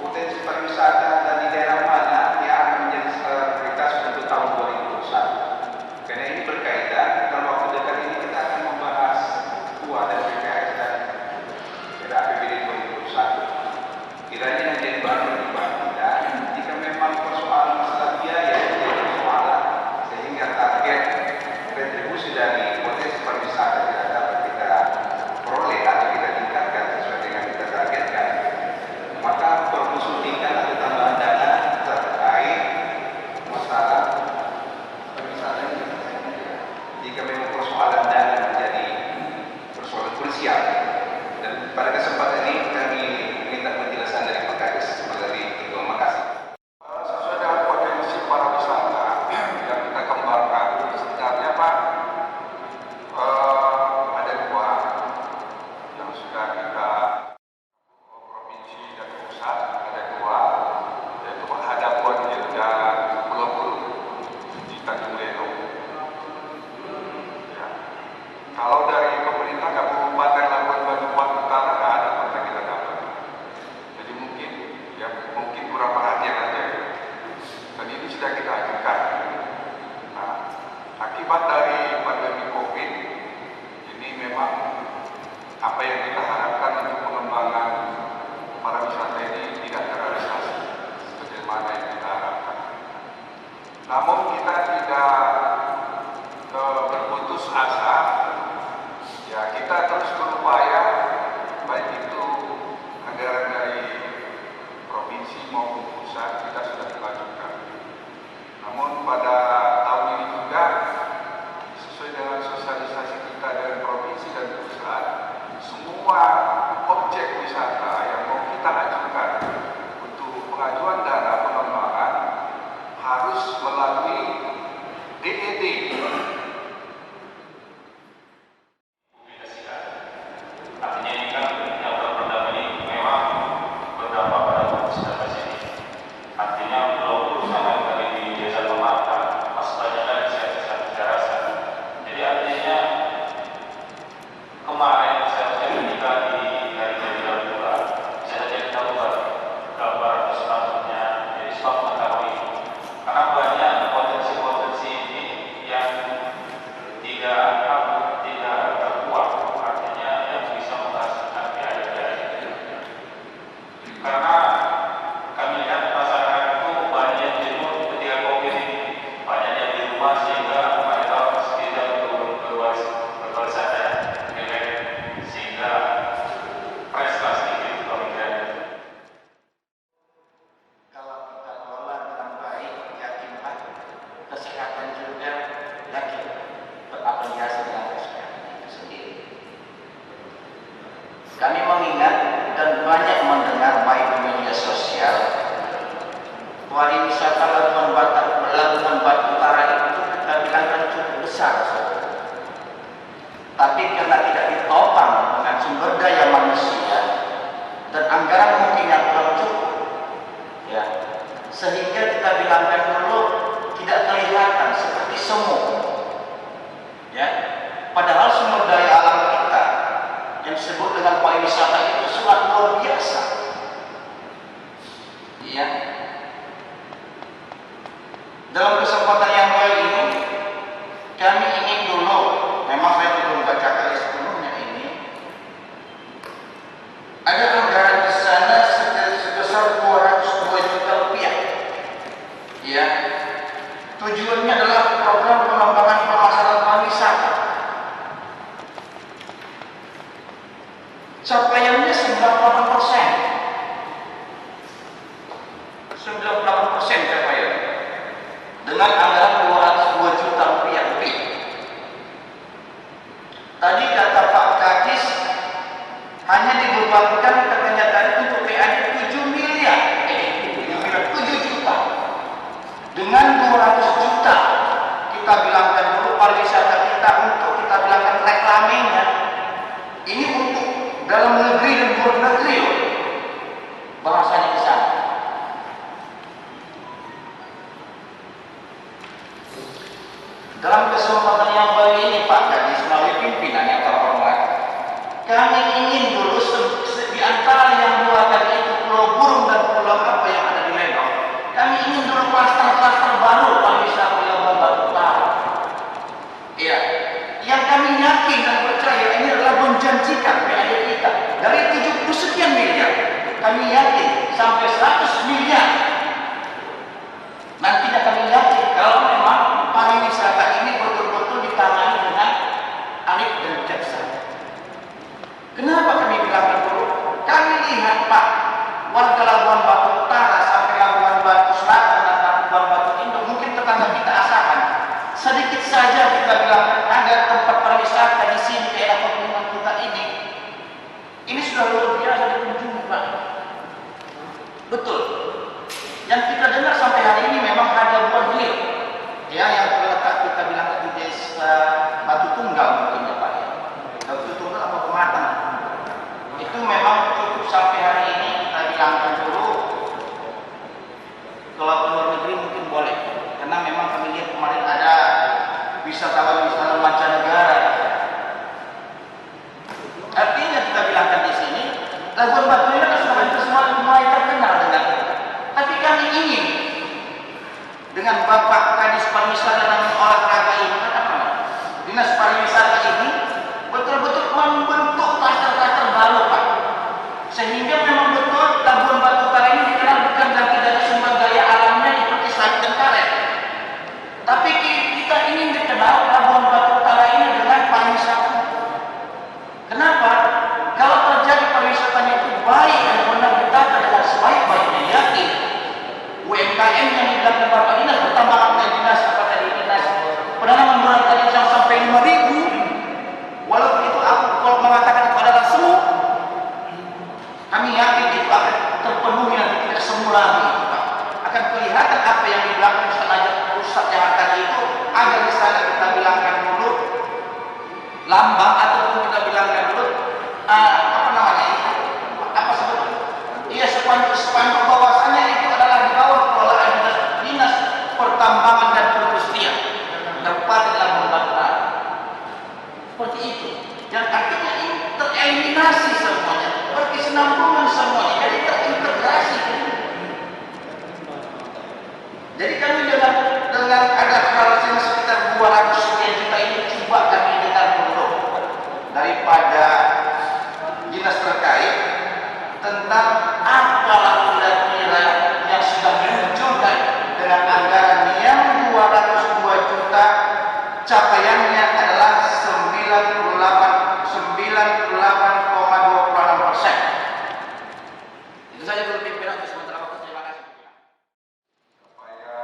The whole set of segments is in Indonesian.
potensi pariwisata dan di daerah mana yang akan menjadi prioritas untuk tahun 2021. Karena ini berkaitan, dalam waktu dekat ini kita akan membahas KUA dan PPAS dan APBD 2021. Kiranya yang jadi bahan pertimbangan kita, jika memang persoalan masalah biaya menjadi persoalan, sehingga target retribusi dari potensi pariwisata tidak dapat kita peroleh atau kita tingkatkan sesuai dengan kita targetkan, maka permusuhkan atau tambahan dana terkait masalah pariwisata ini. Jika memang persoalan dana menjadi persoalan krusial, dan pada kesempatan ini kami minta penjelasan dari Pak Kadis melalui Ketua Makassar. Sesuai dengan potensi pariwisata yang kita kembangkan, sebenarnya Pak, ada dua yang sudah kita provinsi dan pusat, ada dua, yaitu ada Buanjir dan Pulau Buru di Tanjung Leno. Ya. Kalau dari pemerintah Kabupaten Labuan Bajo Utara nggak ada kontak kita dapat. Jadi mungkin kurang perhatian aja. Dan ini sudah kita ajukan. Nah, akibat dari pandemi COVID ini memang apa yang kita harapkan untuk pengembangan pariwisata ini tidak terrealisasi sebagaimana yang kita harapkan. Namun kita tidak berputus asa. Ya, kita terus berupaya, baik itu anggaran dari provinsi maupun pusat kita sudah dilanjutkan. Namun pada tahun ini juga sesuai dengan sosialisasi kita dengan provinsi dan pusat, semua objek wisata yang mau kita ajukan untuk pengajuan dana pengembangan harus melalui DED. Artinya ini kan yang pertama ini memang berdampak pada COVID-19 ini. Artinya Pulau Buru sama dari di desa Pematang masih banyak lagi saya rasa. Jadi artinya kemarin saya ketika di hari Jadilan juga saya jadi tahu gambar selanjutnya, jadi sebab mengetahui karena banyak potensi-potensi ini yang tidak terkuat, artinya yang bisa menghasilkan biaya-biaya. Karena kami lihat masyarakat itu banyak yang jenuh ketika COVID ini, banyak yang di rumah sehingga mereka tidak berwisata sehingga prestasi itu pemikiran. Kalau kita kelola dengan baik, yakin Pak, kesehatan juga yakin berafiliasi dengan kesehatan itu sendiri. Kami mengingat dan banyak mendengar baik di media sosial, pariwisata Labuan Batu Utara itu kita bilang kan cukup besar, saudara. Tapi karena tidak ditopang dengan sumber daya manusia dan anggaran mungkin yang kurang cukup, ya, sehingga kita bilangkan dulu tidak kelihatan seperti semu, ya. Padahal sumber daya alam kita yang disebut dengan pariwisata itu sangat luar biasa, ya. Dalam kesempatan yang baik ini, kami ingin dulu, memang saya belum bacakan sepenuhnya ini, ada anggaran di sana sebesar 202 juta rupiah, ya. Tujuannya adalah program pengembangan pemasaran pariwisata. Capaiannya 98%. 98% capaian. Dengan anggaran 202 juta rupiah lebih. Tadi kata Pak Kadis hanya dibebankan katanya tadi untuk PAD 7 miliar. 7 juta. Dengan 200 juta kita bilangkan dulu pariwisata kita untuk kita bilangkan reklamenya. Ini untuk dalam negeri dan luar negeri loh. Bahasanya di sana. Dalam kesempatan yang baik ini Pak Kadis melalui pimpinan yang terhormat, kami ingin dulu di antara yang dua tadi itu Pulau Burung dan Pulau Betul. Yang kita dengar sampai hari ini memang ada buah deal, ya, yang terletak kita bilang di desa Batu Tunggal mungkin ya Pak ya. Batu Tunggal apa Pematang? Itu memang cukup sampai hari ini kita bilangkan dulu. Kalau ke luar negeri mungkin boleh, karena memang kami lihat kemarin ada wisatawan-wisatawan mancanegara. Artinya kita bilangkan di sini, Labuan Batu ini kan sudah hampir semua mulai terkenal dengan itu. Tapi kami ingin dengan Bapak Kadis Pariwisata dan Olahraga ini, Dinas Pariwisata ini betul-betul membentuk klaster-klaster baru Pak. Sehingga memang betul Labuan Batu Utara ini dikenal bukan lagi dari sumber daya alamnya seperti sawit dan karet. Tapi kita ingin dikenal Labuan Batu Utara ini dengan pariwisata. Kenapa? Kalau terjadi pariwisatanya itu baik dan benar ditata dengan sebaik-baiknya, yakin UMKM yang dibilang Bapak Dinas bertambah oleh dinas apa tadi dinas penanaman modal tadi yang sampai 5.000. Walaupun itu aku kalau mengatakan itu adalah semu, kami yakin itu akan terpenuhi nanti tidak semu lagi Pak. Akan kelihatan apa yang dibilang sengaja pusat yang akan itu agar di sana kita bilangkan dulu lambang ataupun kita bilangkan dulu apa namanya itu apa sebetulnya? Iya spanduk bahwasannya itu adalah di bawah pengelolaan dinas pertambangan dan perindustrian Kabupaten Labuan Batu. Seperti itu. Yang artinya ini tereliminasi semuanya, berkesinambungan semuanya, jadi terintegrasi. Jadi kami dengan ada hal yang sekitar 200 sekian juta ini coba kami dengar dulu daripada dinas terkait tentang apa kira-kira yang sudah dimunculkan dengan anggaran yang 202 juta, capaiannya adalah 98,26%. Itu saja dulu pimpinan, sementara waktu. Terima kasih. Supaya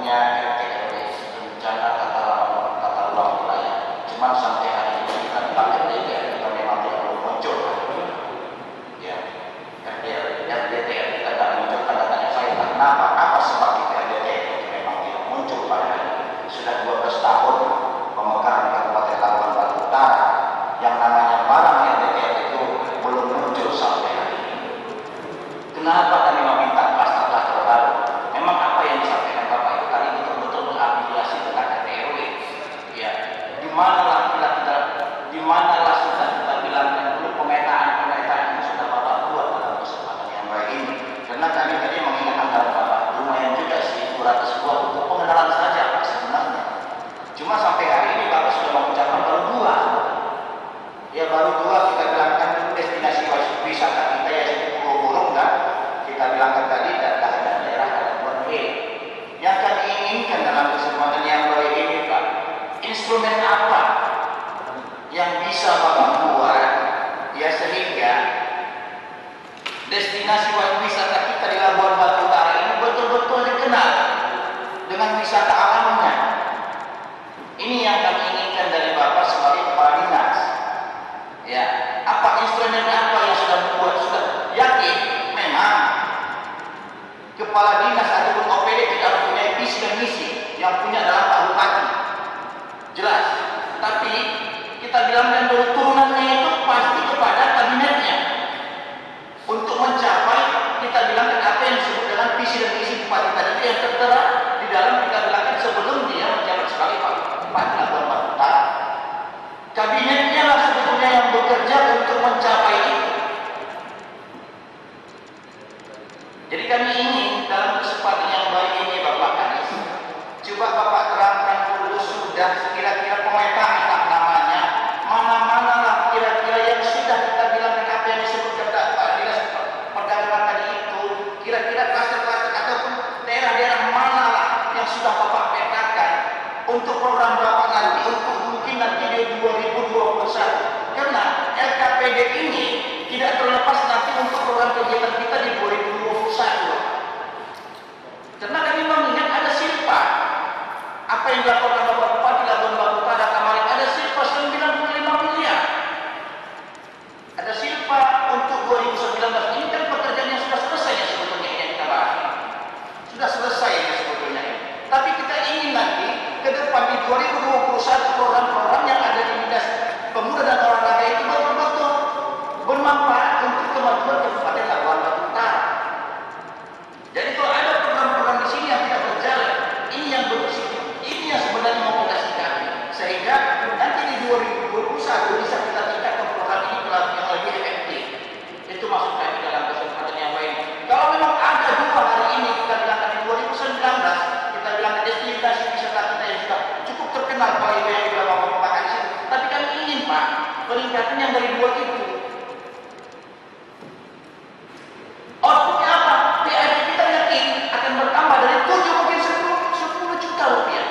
punya RT RW rencana tata ruang wilayah. Cuman sampai hari ini kita pakai DPR kita memang tidak belum muncul. Ya, RDTR kita tidak muncul, tanda tanya saya kenapa? Apa sebab kita RDTR itu memang tidak muncul pada hari ini? Sudah 12 tahun pemegang Kabupaten Labuan Batu Utara yang namanya barang RDTR itu belum muncul sampai hari ini. Kenapa kami meminta klaster-klaster baru? Memang apa yang disampaikan Bapak itu tadi betul-betul mengafiliasi dengan RT/RW. Ya, di manalah sudah kita bilangkan dulu pemetaan yang sudah Bapak buat dalam kesempatan yang baik ini. Karena kami tadi mengingatkan Bapak, lumayan juga sih 200 buah untuk pengenalan saja Pak sebenarnya. Cuma sampai hari ini Bapak sudah mengucapkan baru 2. Ya baru 2 kita bilangkan dulu destinasi wisata kita ya burung kan. Kita bilangkan tadi daerah ada 2E. Yang kami inginkan dalam kesempatan yang baik ini Pak, instrumen apa yang bisa Bapak buat ya sehingga destinasi wisata kita di Labuan Batu Utara ini betul-betul dikenal dengan wisata alamnya. Ini yang kami inginkan dari Bapak sebagai kepala dinas. Ya, apa instrumen apa yang sudah dibuat, sudah yakin memang kepala dinas ataupun OPD tidak mempunyai visi dan misi, yang punya adalah Pak Bupati. Jelas. Tapi kita bilangkan dulu turunannya itu pasti kepada kabinetnya. Untuk mencapai kita bilangkan apa yang disebut dengan visi dan misi Bupati tadi itu yang tertera di dalam kita bilangkan sebelum dia menjabat sebagai Pak Bupati Labuan Batu Utara. Kabinetnya lah sebetulnya yang bekerja untuk mencapai itu. Jadi kami ingin dalam kesempatan yang baik ini Bapak Kadis, coba Bapak terangkan dulu sudah kira-kira pemetaan namanya, mana-mana lah kira-kira yang sudah kita bilangkan apa yang disebutkan Pak Dinas Perdagangan tadi itu, kira-kira klaster-klaster ataupun daerah-daerah mana lah yang sudah Bapak petakan untuk program Bapak nanti untuk mungkin nanti di 2021. Karena LKPD ini tidak terlepas nanti untuk program kegiatan kita di 2021. Karena kami mengingat ada silpa. Apa yang dilakukan Bapak Bupati Labuan Batu Utara kemarin, ada silpa 95 miliar. Ada silpa untuk 2019 ini kan pekerjaan yang sudah selesai ya sebetulnya yang kita bahas. Sudah selesai ya sebetulnya ini. Tapi kita ingin nanti ke depan di 2021 program-program yang ada di Dinas Pemuda dan Olahraga itu betul-betul bermanfaat untuk kemajuan Kabupaten Labuan Batu Utara. Jadi kalau ada program-program di sini yang tidak berjalan, ini yang bersih, ini yang sebenarnya mau kita sikapi, sehingga nanti di 2021 bisa kita tingkatkan program ini yang lebih efektif. Itu maksud kami dalam kesempatan yang baik. Kalau memang ada 2 hari ini kita bilangkan di 2019, kita bilangkan destinasi wisata kita yang sudah cukup terkenal Pak Ibu yang sudah mau memakai di sini. Tapi kami ingin Pak peningkatan yang dari 2 itu. Outputnya apa? PID kita yakin akan bertambah dari 7 mungkin 10 juta rupiah.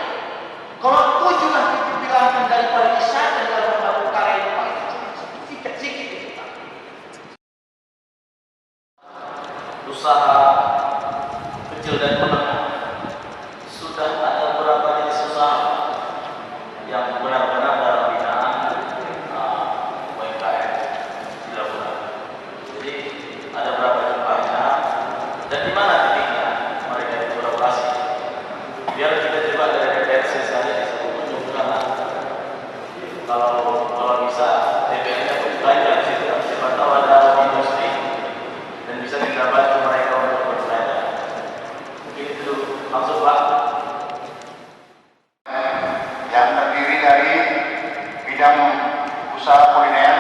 Kalau 7 lah kita bilangkan dari pariwisata di Labuan Batu Utara itu Pak, itu sedikit-sedikit itu Pak. Usaha kecil dan menengah sudah ada beberapa jenis usaha yang benar-benar dalam binaan UMKM di Labuan. Jadi ada berapa jumlahnya dan di mana titiknya mereka itu beroperasi. Biar kita coba dari referensi saja di satu kunjungan. Kalau bisa DPR-nya pun banyak di situ. Siapa tahu ada industri dan bisa kita bantu mereka untuk berbelanja. Mungkin itu dulu. Langsung Pak. Yang terdiri dari bidang usaha kuliner,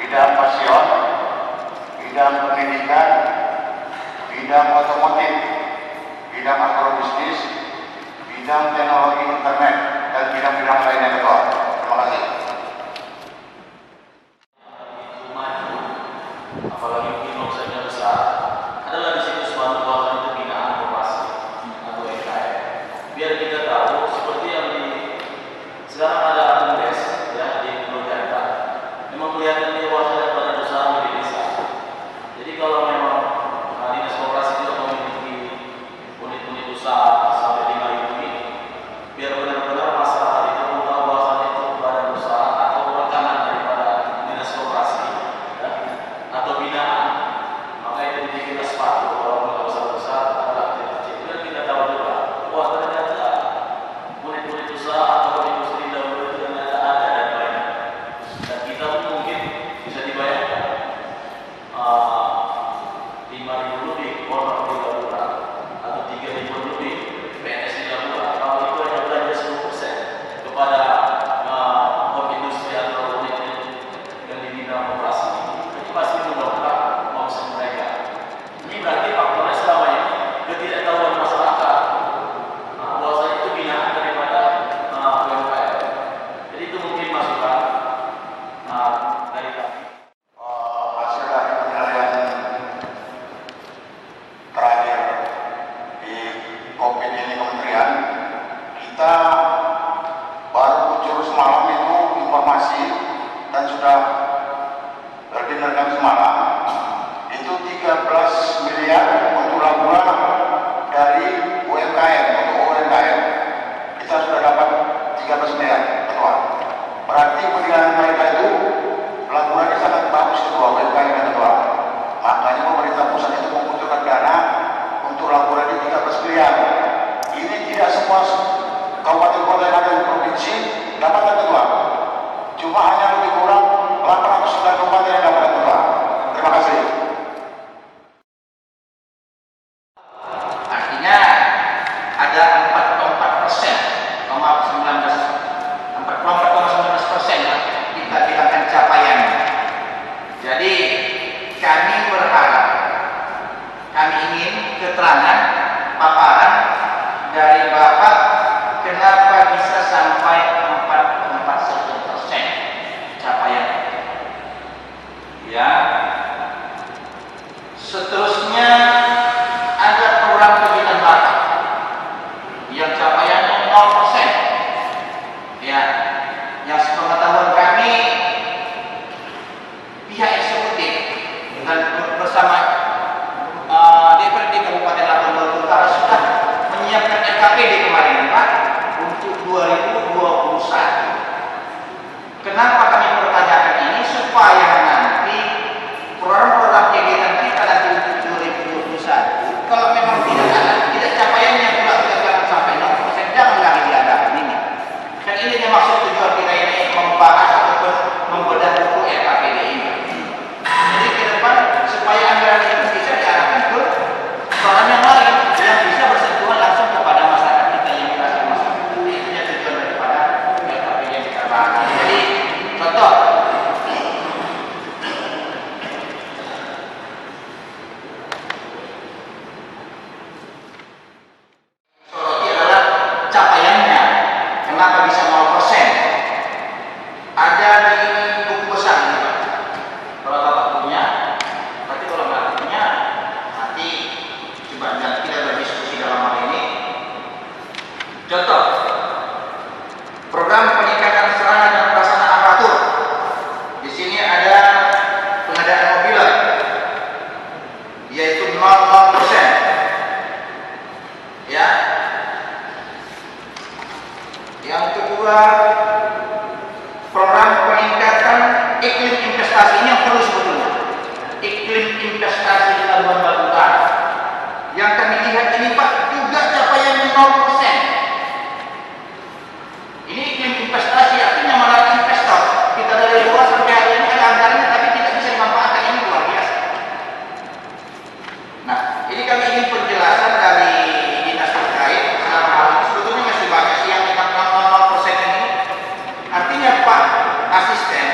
bidang pasion, bidang pendidikan, bidang otomotif, bidang agrobisnis, bidang teknologi internet, dan bidang-bidang lainnya Ketua. Terima kasih. Maju, apalagi mungkin omsetnya besar, adalah di situ suatu kawasan itu binaan operasi atau UMKM. Biar kita tahu seperti yang sekarang ada AMDES ya di Pulau Janta. Memang kelihatan dia waspada pada usaha di desa. Jadi kalau memang dinas koperasi juga memiliki unit-unit usaha sampai ada 44,19% kita bilangkan capaiannya. Jadi kami berharap, kami ingin keterangan paparan dari Bapak kenapa bisa sampai 44% capaian. Ya. Seterusnya ada program kegiatan bakat yang capaiannya 0%. Ya, yang sepengetahuan kami pihak eksekutif dan bersama DPRD Kabupaten Labuan Batu Utara sudah menyiapkan RKPD kemarin Pak untuk 2021. Kenapa kami pertanyakan ini? Supaya nanti program-program kegiatan kita nanti untuk 2021 kalau memang tidak capaiannya pula kita jangan sampai 0%, jangan lagi diadakan ini. Kan ini yang maksud tujuan kita ini membahas ataupun membedah buku RKPD ini. Jadi ke depan supaya anggaran itu bisa diarahkan ke program yang lain yang bisa bersentuhan langsung kepada masyarakat kita yang merasa masyarakat. Jadi itu tujuan daripada RKPD yang kita bahas. Jadi contoh, soroti adalah capaiannya. Kenapa bisa 0%? Ada di buku besar ini Pak. Kalau Bapak punya, berarti kalau nggak punya, nanti coba nanti kita berdiskusi dalam hal ini. Contoh, program peningkatan sarana dan prasarana aparatur. Di sini ada pengadaan mobilan, yaitu 0%. Ya. Yang kedua, program peningkatan iklim investasi ini yang perlu sebetulnya. Iklim investasi di Labuan Batu Utara. Yang kami lihat ini Pak juga capaiannya 0%. Ini iklim investasi artinya menarik investor. Kita dari luar sampai hari ini ada anggarannya tapi tidak bisa dimanfaatkan, ini luar biasa. Nah, ini kami ingin penjelasan dari dinas terkait dalam hal ini. Sebetulnya masih banyak sih yang 0% ini. Artinya Pak Asisten,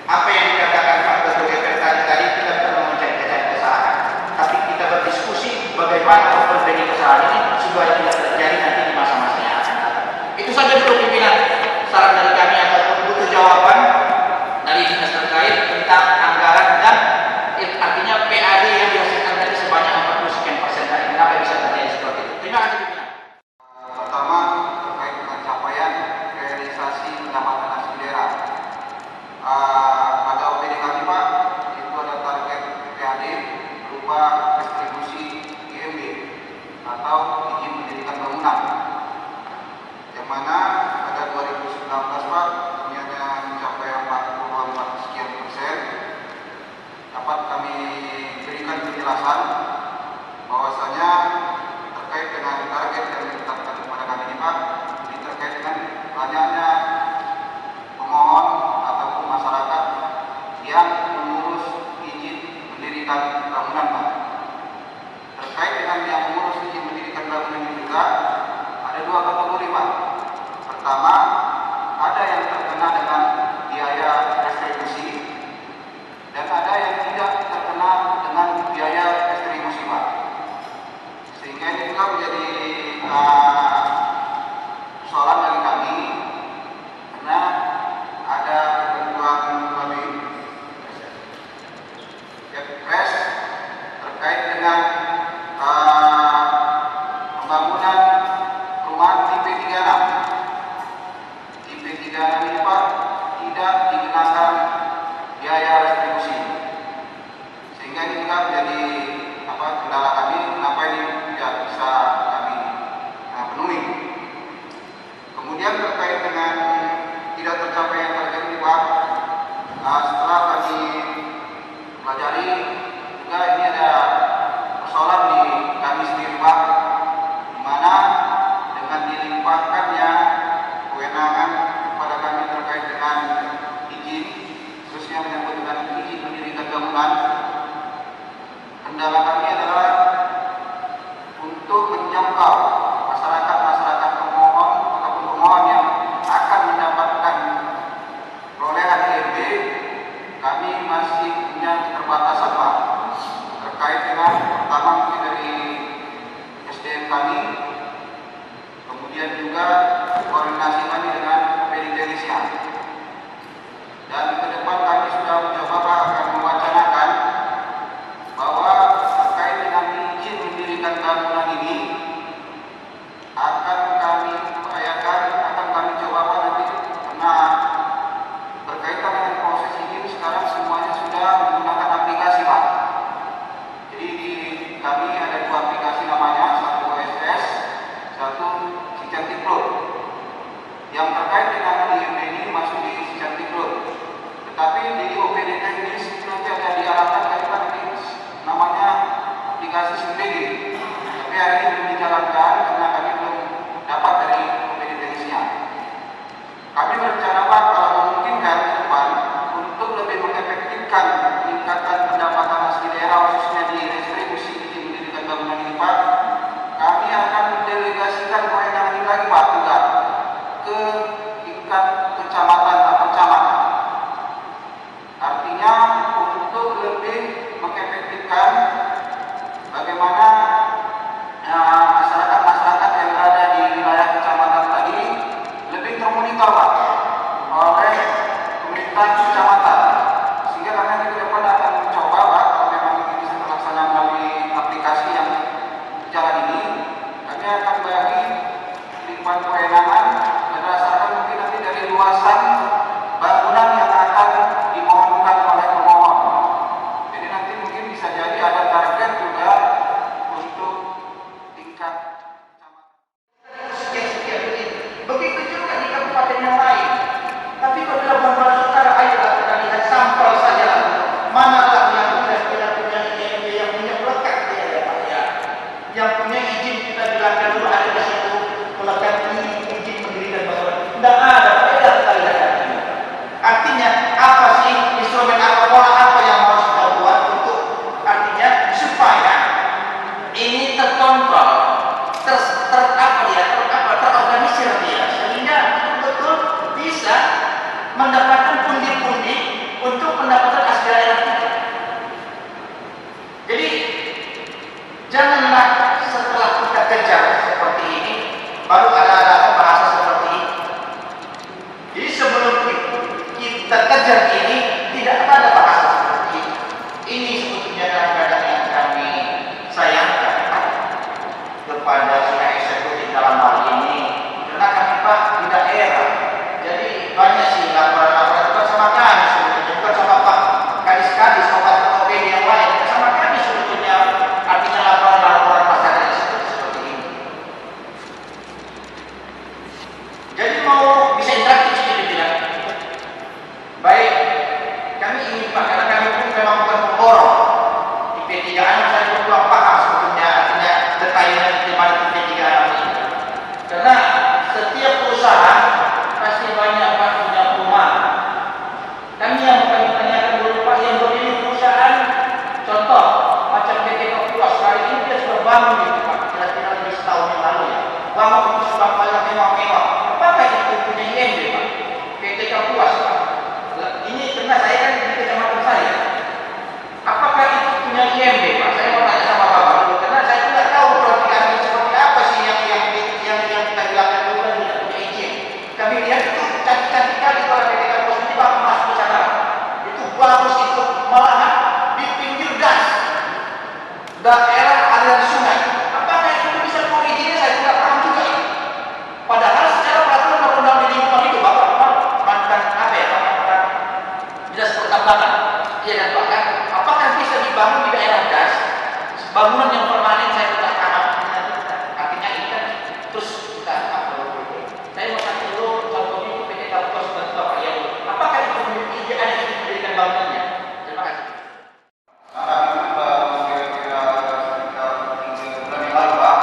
apa yang dikatakan Pak Ketua DPR tadi kita perlu mencari kesalahan. Tapi kita berdiskusi bagaimana memperbaiki kesalahan ini supaya tidak terjadi nanti di masa-masa yang akan datang. Itu saja dulu pimpinan saran dari kami ataupun butuh jawaban dari dinas terkait tentang anggaran dan artinya PAD yang dihasilkan tadi sebanyak 40% tadi. Kenapa bisa terjadi seperti itu? Terima kasih pimpinan. Pertama, terkait dengan capaian realisasi pendapatan asli daerah. Pada OPD kami Pak, itu ada target PAD berupa distribusi IMB atau izin mendirikan bangunan, yang mana pada 2019 Pak ini ada mencapai 44 sekian persen. Dapat kami berikan penjelasan bahwasanya terkait dengan target yang ditetapkan kepada kami ini Pak, ini terkait dengan banyaknya pemohon ataupun masyarakat yang mengurus izin mendirikan bangunan Pak. Terkait dengan yang mengurus izin mendirikan bangunan ini juga ada dua kategori Pak. Pertama, ada yang terkena dengan biaya restribusi dan ada yang tidak terkena dengan biaya restribusi Pak. Sehingga ini juga menjadi persoalan bagi kami karena ada ketentuan melalui Kepres terkait dengan pembangunan rumah tipe 36. Tipe 36 ini Pak tidak dikenakan biaya restribusi, sehingga ini juga menjadi kendala kami kenapa ini tidak bisa kami penuhi. Kemudian terkait dengan tidak tercapai target ini Pak, setelah kami pelajari juga ini ada persoalan di kami sendiri Pak, di mana dengan dilimpahkannya kewenangan kepada kami terkait dengan izin, khususnya menyangkut dengan izin mendirikan bangunan, kendala kami adalah untuk menjangkau Cicantik Road. Yang terkait dengan IMB ini masuk di Cicantik Road. Tetapi di OPD teknis itu nanti ada diarahkan ke depan ini namanya dikasih sendiri. Tapi hari ini belum dijalankan karena kami belum dapat dari OPD teknisnya. Kami berencana Pak kalau memungkinkan ke depan untuk lebih mengefektifkan peningkatan pendapatan asli daerah khususnya di restribusi izin mendirikan bangunan ini Pak. Kami akan mendelegasikan kewenangan ini lagi Pak juga ke tingkat kecamatan atau camat. Artinya untuk lebih mengefektifkan bagaimana masyarakat-masyarakat yang berada di wilayah kecamatan tadi lebih termonitor Pak oleh pemerintah kecamatan. Sehingga kami ke depan akan mencoba Pak kalau memang ini bisa terlaksana melalui aplikasi yang jalan ini, kami akan bagi limpaan kewenangan berdasarkan mungkin nanti dari luasan bangunan yang akan dimohonkan oleh pemohon. Jadi nanti mungkin bisa jadi ada target juga untuk tingkat sekian-sekian begitu juga di kabupaten yang lain. Tapi pada Labuan Utara ayolah kita lihat sampel saja manalah yang sudah punya IMB yang punya melekat di daerah ya, yang punya izin kita bilangkan dulu ada di situ melekat izin mendirikan bangunan. Tidak ada, tidak kita lihat lagi. Artinya apa sih instrumen apa pola apa yang harus kita buat untuk artinya supaya ini terkontrol, terorganisir dia sehingga betul-betul bisa mendapatkan pundi-pundi untuk pendapatan asli daerah kita. Jadi janganlah setelah kita kejar seperti ini baru ada bahasa seperti ini. Jadi sebelum kita kejar ini tidak ada bahasa seperti ini. Ini sebetulnya kadang-kadang yang kami sayangkan kepada pihak eksekutif dalam hal ini, karena kami Pak di daerah, jadi banyak sih laporan-laporan bukan sama kami sebetulnya, bukan sama Pak kadis-kadis sama OPD yang lain, bukan sama kami sebetulnya, artinya laporan-laporan masyarakat seperti ini. Jadi mau bisa interaktif sedikit tidak? Baik, kami ingin Pak, karena kami pun memang bukan pemborong di P3A, saya pun kurang paham sebetulnya artinya detailnya di mana P3A ini. Karena setiap perusahaan pasti banyak Pak punya perumahan. Kami yang kami tanyakan dulu Pak yang berdiri perusahaan, contoh macam PT Kapuas hari ini dia sudah bangun gitu Pak, kira-kira lebih setahun yang lalu ya. Bangun itu sudah banyak mewah-mewah. Apakah itu punya IMB Pak? PT Kapuas Pak. Ini karena saya kan di kecamatan saya. Apakah itu punya IMB Pak? Saya mau tanya sama Bapak dulu karena saya tidak tahu program seperti apa sih yang kita bilangkan dulu kan tidak punya izin. Kami lihat itu cantik-cantik kali kalau PT Kapuas ini Pak masuk ke sana. Itu bagus itu malahan di pinggir das daerah aliran sungai. Apakah itu bisa izinnya saya tidak paham juga ini. Padahal secara peraturan undang-undang di lingkungan itu Bapak mantan apa ya Pak? Dinas pertambangan, iya kan Pak kan? Apakah bisa dibangun di daerah das bangunan yang permanen saya tidak paham. Artinya ini kan terus kita saya mau tanya dulu contohnya itu PT Kapuas seperti Bapak ya. Apakah itu memiliki ada yang mendirikan bangunannya? Terima kasih. Kami baru kira-kira sekitar 3 bulan yang lalu Pak,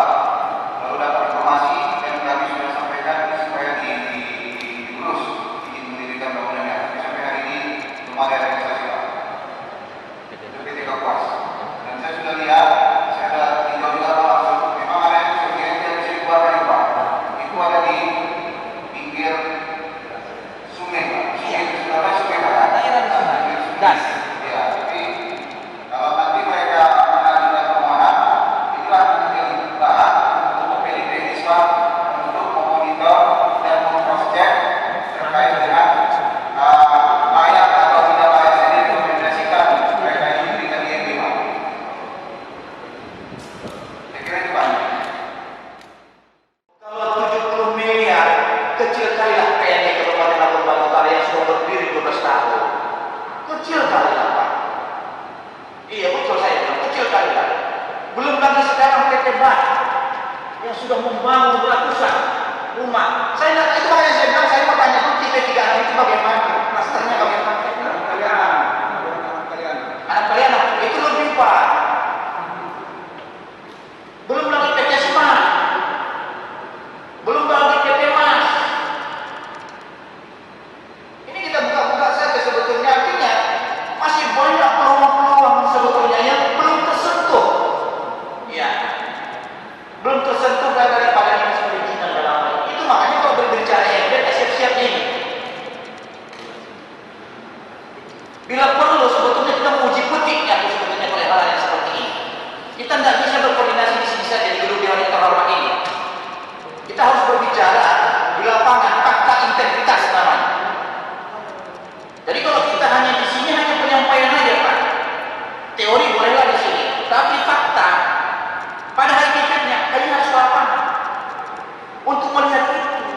lalu dapat informasi dan kami sudah sampaikan supaya diurus izin mendirikan bangunannya. Tapi sampai hari ini belum ada realisasi Pak. Itu PT Kapuas. Dan saya sudah lihat, saya ada tinjau juga Pak langsung. Memang ada yang sebagian yang bisa dikeluarkan ini Pak. Itu ada di pinggir sungai Pak. Sungai itu sebenarnya sungai Pak. Daerah sungai. Das. Ya, tapi kalau nanti mereka mengajukan permohonan, itulah yang dibahas untuk pilih teknis Pak untuk memonitor dan memproses terkait dengan layak atau tidak layak ini direkomendasikan mereka ini diberikan IMB Pak. Saya kira itu Pak. Kalau 70 miliar kecil kali lah PND Kabupaten Labuan Utara yang sudah berdiri 12 tahun. Kecil kali lah Pak. Iya betul saya bilang kecil kali lah. Belum lagi sekarang PT BAT yang sudah membangun ratusan rumah. Saya nggak, itu makanya saya bilang saya mau tanya dulu tiga itu bagaimana, klasternya bagaimana? Anak kalian itu lebih Pak. Belum lagi PT Smart, belum lagi PT Mas. Ini kita buka-buka saja sebetulnya, artinya masih banyak peluang-peluang sebetulnya yang belum tersentuh. Ya, belum tersentuh daripada dinas pendidikan dalam hal ini. Itu makanya kalau berbicara MDet siap-siap ini. Bila perlu sebetulnya kita menguji petiknya sebetulnya oleh hal yang seperti ini. Kita tidak bisa berkoordinasi di sini saja di gedung dewan yang terhormat ini. Kita harus berbicara di lapangan, fakta integritas namanya. Jadi kalau kita hanya di sini hanya penyampaian aja Pak. Teori bolehlah di sini, tapi fakta pada hakikatnya kalian harus lapangan untuk melihat itu.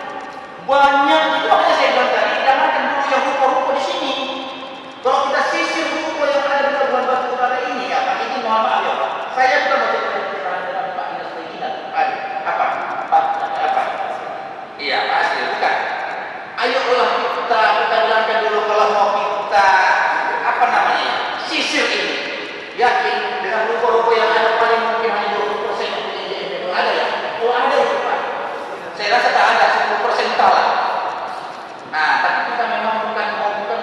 Banyak itu makanya saya bilang tadi, jangankan dulu yang ruko-ruko di sini. Kalau kita sisir ruko yang ada di Labuan Batu Utara ini, ya Pak, itu mohon maaf ya Pak. Saya bukan bagaimana keterangan dengan Pak Dinas Perizinan. Apa? Iya Pak Asli, bukan. Ayolah kita bilangkan dulu kalau mau kita sisir ini. Yakin dengan ruko-ruko yang ada paling mungkin hanya 20% yang punya IJMP. Ada ya? Oh ada itu Pak. Saya rasa tak ada 10% kalah. Nah, tapi kita memang bukan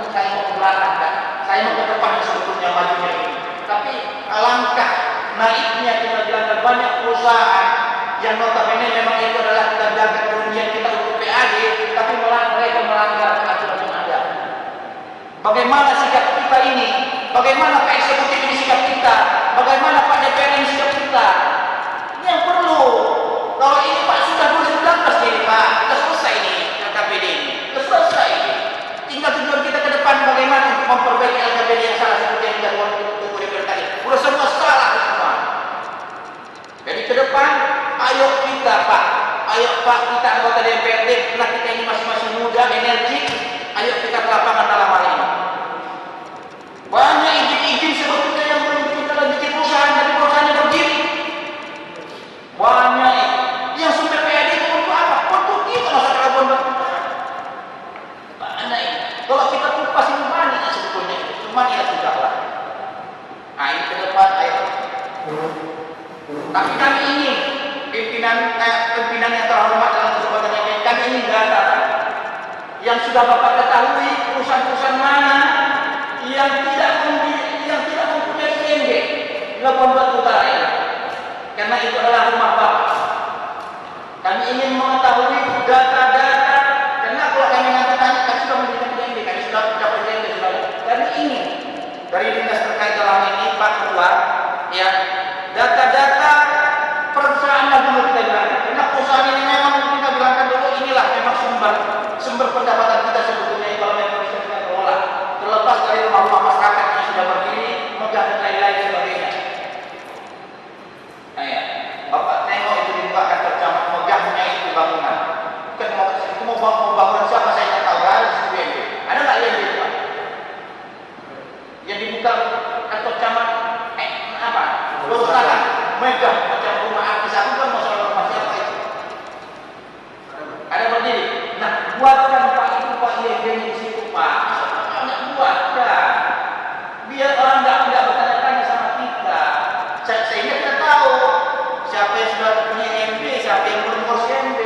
saya mau belakang, saya mau ke depan sebetulnya majunya ini. Tapi alangkah naiknya kita bilangkan banyak perusahaan yang notabene memang itu adalah kita bilangkan kerugian kita untuk PAD, tapi mereka melanggar aturan yang ada. Bagaimana sikap kita ini? Bagaimana Pak Eksekutif ini sikap kita? Bagaimana Pak DPR ini sikap kita? Ini yang perlu. Kalau ini Pak sudah 2019 jadi Pak, kita selesai ini LKPD ini, kita selesai ini. Tinggal tujuan kita ke depan bagaimana untuk memperbaiki LKPD yang salah seperti yang kita buat untuk DPR tadi. Udah semua salah semua. Jadi ke depan, ayo kita Pak, kita anggota DPRD, karena kita ini masing-masing muda, energi, ayo kita ke lapangan dalam hal ini. Banyak izin-izin sebetulnya yang belum kita lanjutin perusahaan, tapi perusahaannya berdiri. Banyak yang sumber PAD itu untuk apa? Untuk kita masyarakat Labuan Batu. Mana ini? Kalau kita kupas ini banyak sebetulnya, cuma ya sudahlah. Nah ini ke depan, ayo. Tapi kami ingin pimpinan yang terhormat dalam kesempatan ini, kami ingin data yang sudah Bapak ketahui perusahaan-perusahaan mana yang tidak mempunyai IMB di Labuan Batu Utara ini. Karena itu adalah rumah Bapak. Kami ingin mengetahui data-data, karena kalau kami nanti tanya, kami sudah memberikan IMB, kami sudah mencapai IMB, kami ingin dari dinas terkait dalam ini Pak Ketua, ya, data-data perusahaan yang dulu kita bilangkan. Karena perusahaan ini memang kita bilangkan dulu inilah memang sumber pendapatan kita sebetulnya kalau memang bisa kita kelola. Terlepas dari rumah-rumah masyarakat yang sudah berdiri, megah dan lain-lain sebagainya. Nah ya, Bapak tengok itu dibuka kantor camat, megahnya itu bangunan. Bukan mau bangunan siapa saya tak tahu, ada di IMB. Ada nggak IMB Pak? Yang dibuka kantor camat, perusahaan megah macam rumah artis, aku kan masalah rumah siapa itu? Ada berdiri. Nah, buatkan Pak itu Pak IMB di situ Pak. Buat dah. Biar orang nggak bertanya-tanya sama kita. Sehingga kita tahu siapa yang sudah punya IMB, siapa yang belum ngurus IMB.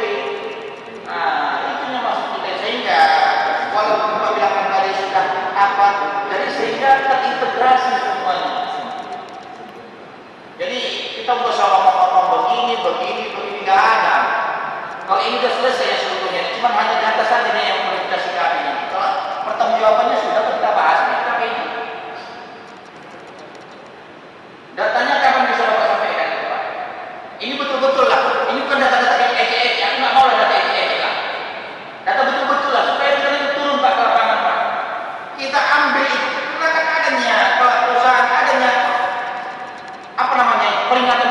Nah, itu yang maksud kita, sehingga walaupun Pak bilang tadi sudah apa, jadi sehingga terintegrasi semuanya. Jadi kita udah salah ngomong begini nggak ada. Kalau ini sudah selesai ya sebetulnya, cuma hanya data saja nih yang perlu kita sikapi. Kalau pertanggungjawabannya sudah kita bahas ini. Datanya kapan bisa Bapak sampaikan Pak? Ini betul-betul lah. Ini bukan data-data ece-ece. Aku nggak mau lah data ece-ece lah. Data betul-betul lah supaya kita ini turun Pak ke lapangan Pak. Kita ambil itu, karena kan adanya kalau perusahaan adanya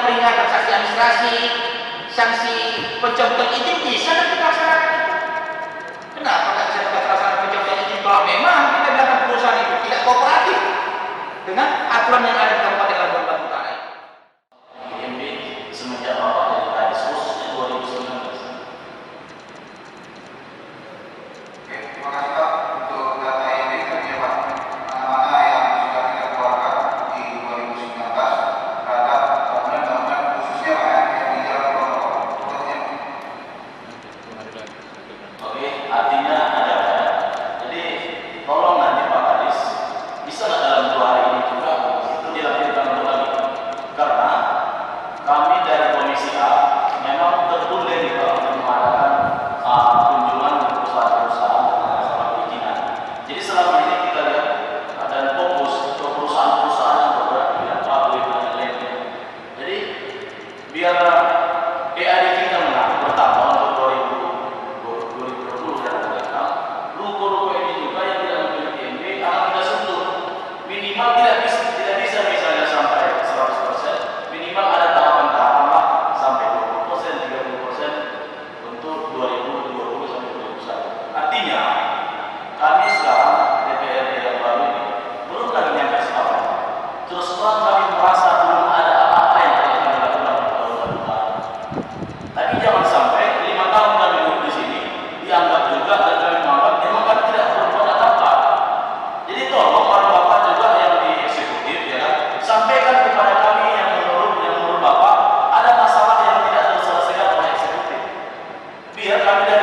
peringatan sanksi administrasi, sanksi pencabutan izin bisa kan kita laksanakan itu. biar kami dari